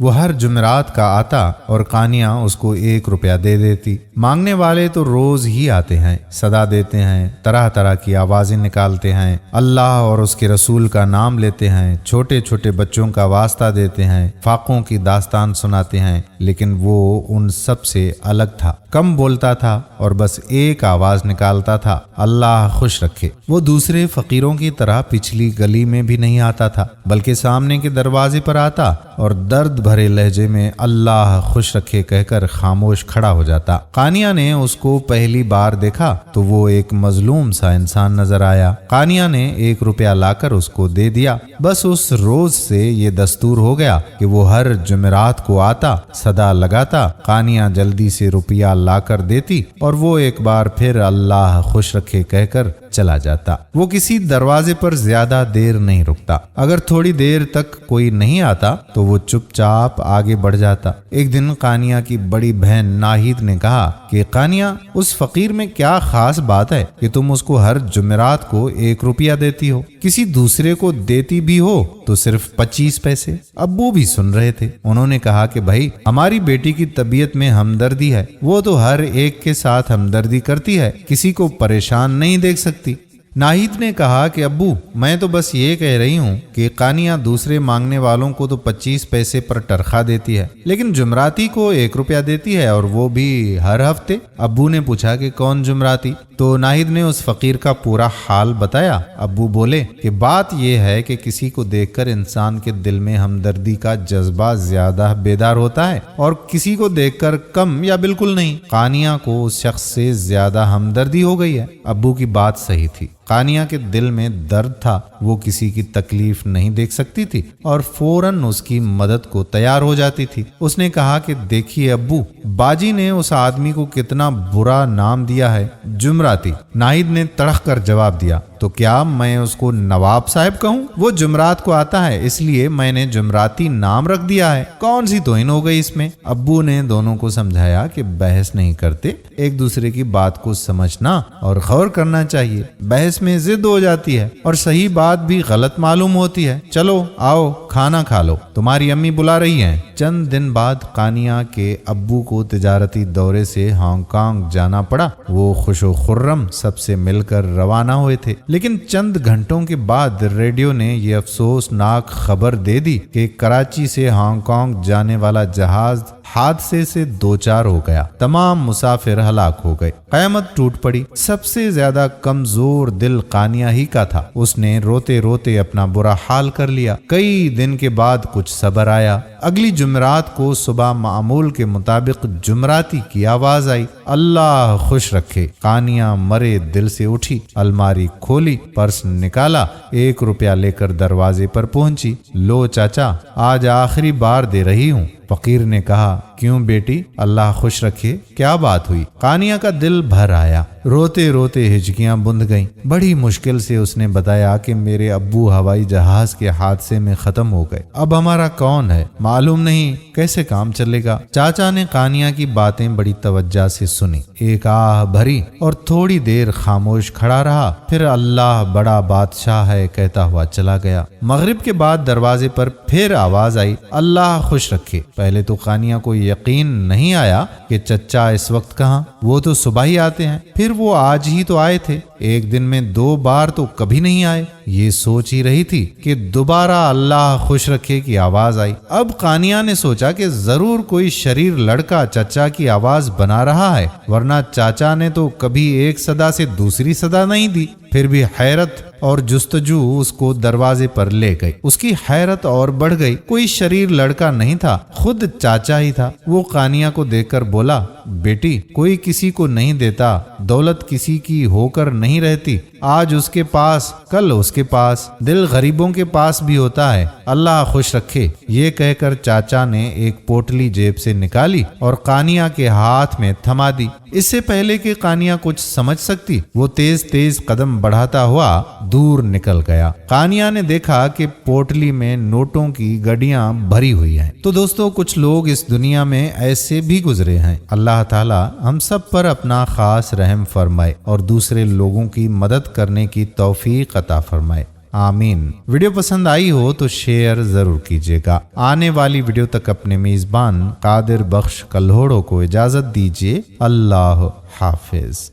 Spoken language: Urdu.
وہ ہر جمعرات کا آتا اور قانیہ اس کو 1 روپیہ دے دیتی۔ مانگنے والے تو روز ہی آتے ہیں، صدا دیتے ہیں، طرح طرح کی آوازیں نکالتے ہیں، اللہ اور اس کے رسول کا نام لیتے ہیں، چھوٹے چھوٹے بچوں کا واسطہ دیتے ہیں، فاقوں کی داستان سناتے ہیں، لیکن وہ ان سب سے الگ تھا، کم بولتا تھا اور بس ایک آواز نکالتا تھا، اللہ خوش رکھے۔ وہ دوسرے فقیروں کی طرح پچھلی گلی میں بھی نہیں آتا تھا، بلکہ سامنے کے دروازے پر آتا اور درد بھرے لہجے میں اللہ خوش رکھے کہہ کر خاموش کھڑا ہو جاتا۔ قانیہ نے اس کو پہلی بار دیکھا تو وہ ایک مظلوم سا انسان نظر آیا۔ قانیہ نے 1 روپیہ لا کر اس کو دے دیا۔ بس اس روز سے یہ دستور ہو گیا کہ وہ ہر جمعرات کو آتا، صدا لگاتا، قانیہ جلدی سے روپیہ لا کر دیتی اور وہ ایک بار پھر اللہ خوش رکھے کہہ کر چلا جاتا۔ وہ کسی دروازے پر زیادہ دیر نہیں رکتا۔ اگر تھوڑی دیر تک کوئی نہیں آتا تو وہ چپ چاپ آگے بڑھ جاتا۔ ایک دن قانیہ کی بڑی بہن ناہید نے کہا کہ قانیہ، اس فقیر میں کیا خاص بات ہے کہ تم اس کو ہر جمعرات کو 1 روپیہ دیتی ہو؟ کسی دوسرے کو دیتی بھی ہو تو صرف 25 پیسے۔ ابو بھی سن رہے تھے۔ انہوں نے کہا کہ بھائی، ہماری بیٹی کی طبیعت میں ہمدردی ہے، وہ تو ہر ایک کے ساتھ ہمدردی کرتی ہے، کسی کو پریشان نہیں دیکھ سکتی۔ ناہید نے کہا کہ ابو، میں تو بس یہ کہہ رہی ہوں کہ قانیہ دوسرے مانگنے والوں کو تو 25 پیسے پر تنخواہ دیتی ہے، لیکن جمعراتی کو 1 روپیہ دیتی ہے، اور وہ بھی ہر ہفتے۔ ابو نے پوچھا کہ کون جمعراتی؟ تو ناہید نے اس فقیر کا پورا حال بتایا۔ ابو بولے کہ بات یہ ہے کہ کسی کو دیکھ کر انسان کے دل میں ہمدردی کا جذبہ زیادہ بیدار ہوتا ہے، اور کسی کو دیکھ کر کم یا بالکل نہیں۔ قانیہ کو اس شخص سے زیادہ ہمدردی ہو گئی ہے۔ ابو کی بات صحیح تھی۔ قانیہ کے دل میں درد تھا، وہ کسی کی تکلیف نہیں دیکھ سکتی تھی اور فوراً اس کی مدد کو تیار ہو جاتی تھی۔ اس نے کہا کہ دیکھیے ابو، باجی نے اس آدمی کو کتنا برا نام دیا ہے، جمعراتی۔ ناہید نے تڑخ کر جواب دیا، تو کیا میں اس کو نواب صاحب کہوں؟ وہ جمعرات کو آتا ہے، اس لیے میں نے جمعراتی نام رکھ دیا ہے، کون سی توہین ہو گئی اس میں؟ ابو نے دونوں کو سمجھایا کہ بحث نہیں کرتے، ایک دوسرے کی بات کو سمجھنا اور غور کرنا چاہیے۔ بحث میں ضد ہو جاتی ہے اور صحیح بات بھی غلط معلوم ہوتی ہے۔ چلو آؤ کھانا کھا لو، تمہاری امی بلا رہی ہیں۔ چند دن بعد قانیہ کے ابو کو تجارتی دورے سے ہانگ کانگ جانا پڑا۔ وہ خوش و خرم سب سے مل کر روانہ ہوئے تھے، لیکن چند گھنٹوں کے بعد ریڈیو نے یہ افسوسناک خبر دے دی کہ کراچی سے ہانگ کانگ جانے والا جہاز حادثے سے 2 چار ہو گیا، تمام مسافر ہلاک ہو گئے، قیامت ٹوٹ پڑی۔ سب سے زیادہ کمزور دل قانیہ ہی کا تھا۔ اس نے روتے روتے اپنا برا حال کر لیا۔ کئی دن کے بعد کچھ صبر آیا۔ اگلی جمعرات کو صبح معمول کے مطابق جمعراتی کی آواز آئی، اللہ خوش رکھے۔ قانیہ مرے دل سے اٹھی، الماری کھولی، پرس نکالا، 1 روپیہ لے کر دروازے پر پہنچی۔ لو چاچا، آج آخری بار دے رہی ہوں۔ فقیر نے کہا، کیوں بیٹی؟ اللہ خوش رکھے، کیا بات ہوئی؟ قانیہ کا دل بھر آیا، روتے روتے ہچکیاں بند گئیں۔ بڑی مشکل سے اس نے بتایا کہ میرے ابو ہوائی جہاز کے حادثے میں ختم ہو گئے، اب ہمارا کون ہے معلوم نہیں، کیسے کام چلے گا؟ چاچا نے قانیہ کی باتیں بڑی توجہ سے سنی، ایک آہ بھری اور تھوڑی دیر خاموش کھڑا رہا، پھر اللہ بڑا بادشاہ ہے کہتا ہوا چلا گیا۔ مغرب کے بعد دروازے پر پھر آواز آئی، اللہ خوش رکھے۔ پہلے تو قانیہ کو یقین نہیں آیا کہ چچا اس وقت کہاں، وہ تو صبح ہی آتے ہیں، پھر وہ آج ہی تو آئے تھے، ایک دن میں 2 بار تو کبھی نہیں آئے۔ یہ سوچ ہی رہی تھی کہ دوبارہ اللہ خوش رکھے کی آواز آئی۔ اب قانیہ نے سوچا کہ ضرور کوئی شریر لڑکا چچا کی آواز بنا رہا ہے، ورنہ چاچا نے تو کبھی ایک صدا سے دوسری صدا نہیں دی۔ پھر بھی حیرت اور جستجو اس کو دروازے پر لے گئی۔ اس کی حیرت اور بڑھ گئی، کوئی شریر لڑکا نہیں تھا، خود چاچا ہی تھا۔ وہ قانیہ کو دیکھ کر بولا، بیٹی، کوئی کسی کو نہیں دیتا، دولت کسی کی ہو کر نہیں رہتی، آج اس کے پاس کل اس کے پاس، دل غریبوں کے پاس بھی ہوتا ہے، اللہ خوش رکھے۔ یہ کہہ کر چاچا نے ایک پوٹلی جیب سے نکالی اور قانیہ کے ہاتھ میں تھما دی۔ اس سے پہلے کہ قانیہ کچھ سمجھ سکتی، وہ تیز تیز قدم بڑھاتا ہوا دور نکل گیا۔ قانیہ نے دیکھا کہ پوٹلی میں نوٹوں کی گڈیاں بھری ہوئی ہیں۔ تو دوستو، کچھ لوگ اس دنیا میں ایسے بھی گزرے ہیں۔ اللہ تعالی ہم سب پر اپنا خاص رحم فرمائے اور دوسرے لوگوں کی مدد کرنے کی توفیق عطا فرمائے۔ آمین۔ ویڈیو پسند آئی ہو تو شیئر ضرور کیجیے گا۔ آنے والی ویڈیو تک اپنے میزبان قادر بخش کلہوڑو کو اجازت دیجیے۔ اللہ حافظ۔